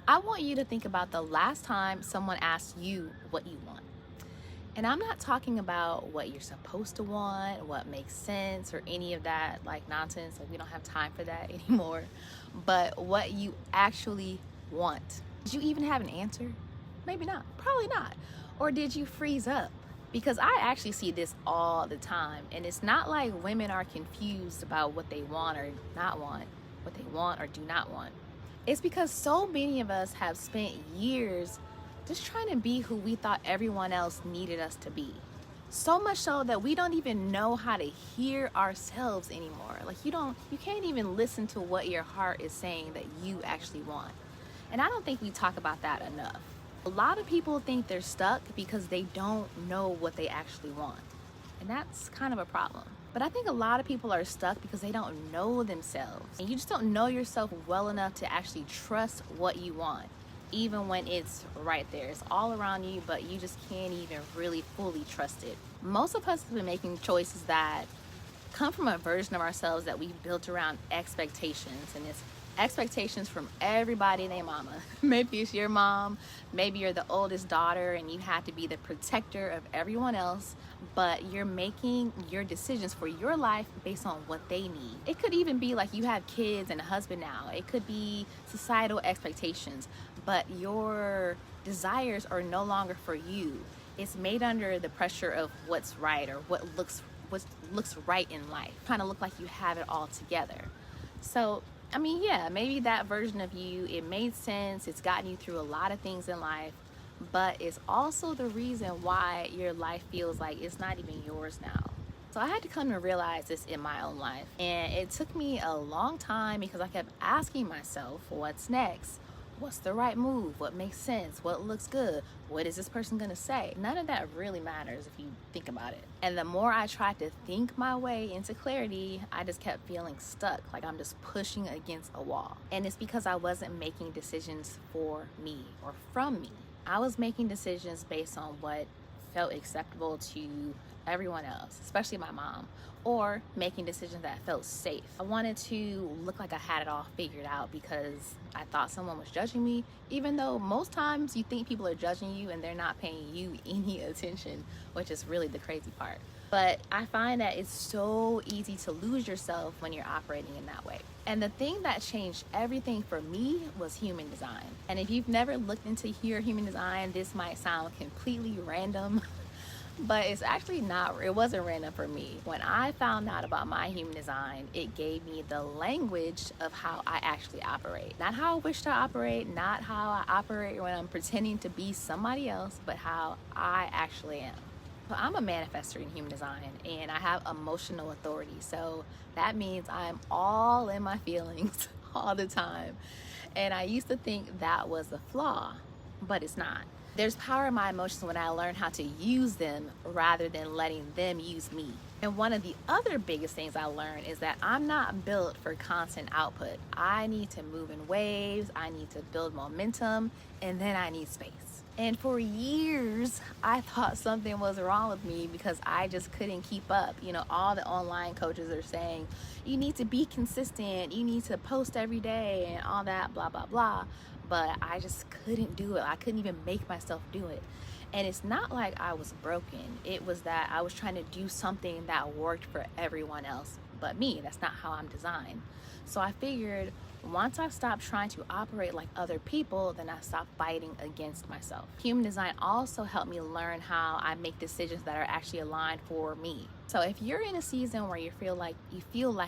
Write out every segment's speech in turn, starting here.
I want you to think about the last time someone asked you what you want. And I'm not talking about what you're supposed to want, what makes sense, or any of that like nonsense. Like, we don't have time for that anymore. But what you actually want. Did you even have an answer? Maybe not. Probably not. Or did you freeze up? Because I actually see this all the time. And it's not like women are confused about what they want or not want, what they want or do not want. It's because so many of us have spent years just trying to be who we thought everyone else needed us to be. So much so that we don't even know how to hear ourselves anymore. Like, you can't even listen to what your heart is saying that you actually want. And I don't think we talk about that enough. A lot of people think they're stuck because they don't know what they actually want. And that's kind of a problem. But I think a lot of people are stuck because they don't know themselves. And you just don't know yourself well enough to actually trust what you want, even when it's right there. It's all around you, but you just can't even really fully trust it. Most of us have been making choices that come from a version of ourselves that we've built around expectations, and it's expectations from everybody and their mama. Maybe it's your mom, maybe you're the oldest daughter and you have to be the protector of everyone else, but you're making your decisions for your life based on what they need. It could even be like you have kids and a husband now. It could be societal expectations, but your desires are no longer for you. It's made under the pressure of what's right or what looks right in life, trying to look like you have it all together. So I mean, yeah, maybe that version of you, it made sense, it's gotten you through a lot of things in life, but it's also the reason why your life feels like it's not even yours now. So I had to come to realize this in my own life, and it took me a long time because I kept asking myself, what's next? What's the right move? What makes sense? What looks good? What is this person gonna say? None of that really matters if you think about it. And the more I tried to think my way into clarity, I just kept feeling stuck, like I'm just pushing against a wall. And it's because I wasn't making decisions for me or from me. I was making decisions based on what felt acceptable to everyone else, especially my mom, or making decisions that felt safe. I wanted to look like I had it all figured out because I thought someone was judging me, even though most times you think people are judging you and they're not paying you any attention, which is really the crazy part. But I find that it's so easy to lose yourself when you're operating in that way. And the thing that changed everything for me was human design. And if you've never looked into your human design, this might sound completely random, but it's actually not. It wasn't random for me. When I found out about my human design, it gave me the language of how I actually operate. Not how I wish to operate, not how I operate when I'm pretending to be somebody else, but how I actually am. So I'm a manifestor in human design, and I have emotional authority. So that means I'm all in my feelings all the time. And I used to think that was a flaw, but it's not. There's power in my emotions when I learn how to use them rather than letting them use me. And one of the other biggest things I learned is that I'm not built for constant output. I need to move in waves, I need to build momentum, and then I need space. And for years, I thought something was wrong with me because I just couldn't keep up. You know, all the online coaches are saying, you need to be consistent, you need to post every day and all that, blah, blah, blah. But I just couldn't do it. I couldn't even make myself do it. And it's not like I was broken. It was that I was trying to do something that worked for everyone else but me. That's not how I'm designed. So I figured once I stopped trying to operate like other people, then I stopped fighting against myself. Human design also helped me learn how I make decisions that are actually aligned for me. So if you're in a season where you feel like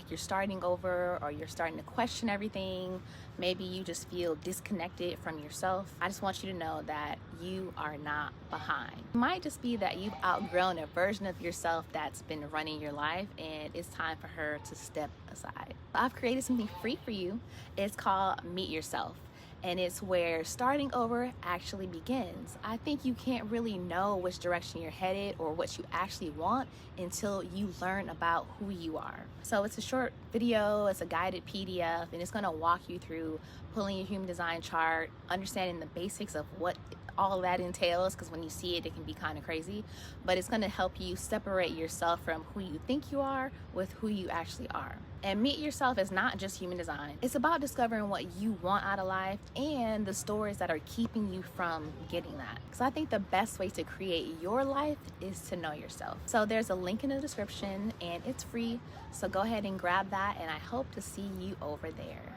you're starting over, or you're starting to question everything, maybe you just feel disconnected from yourself, I just want you to know that you are not behind. It might just be that you've outgrown a version of yourself that's been running your life, and it's time for her to step aside. I've created something free for you. It's called Meet Yourself. And it's where starting over actually begins. I think you can't really know which direction you're headed or what you actually want until you learn about who you are. So it's a short video, it's a guided PDF, and it's gonna walk you through pulling your human design chart, understanding the basics of what all that entails, because when you see it, it can be kind of crazy. But it's going to help you separate yourself from who you think you are with who you actually are. And Meet Yourself is not just human design. It's about discovering what you want out of life and the stories that are keeping you from getting that. Because I think the best way to create your life is to know yourself. So there's a link in the description and it's free. So go ahead and grab that, and I hope to see you over there.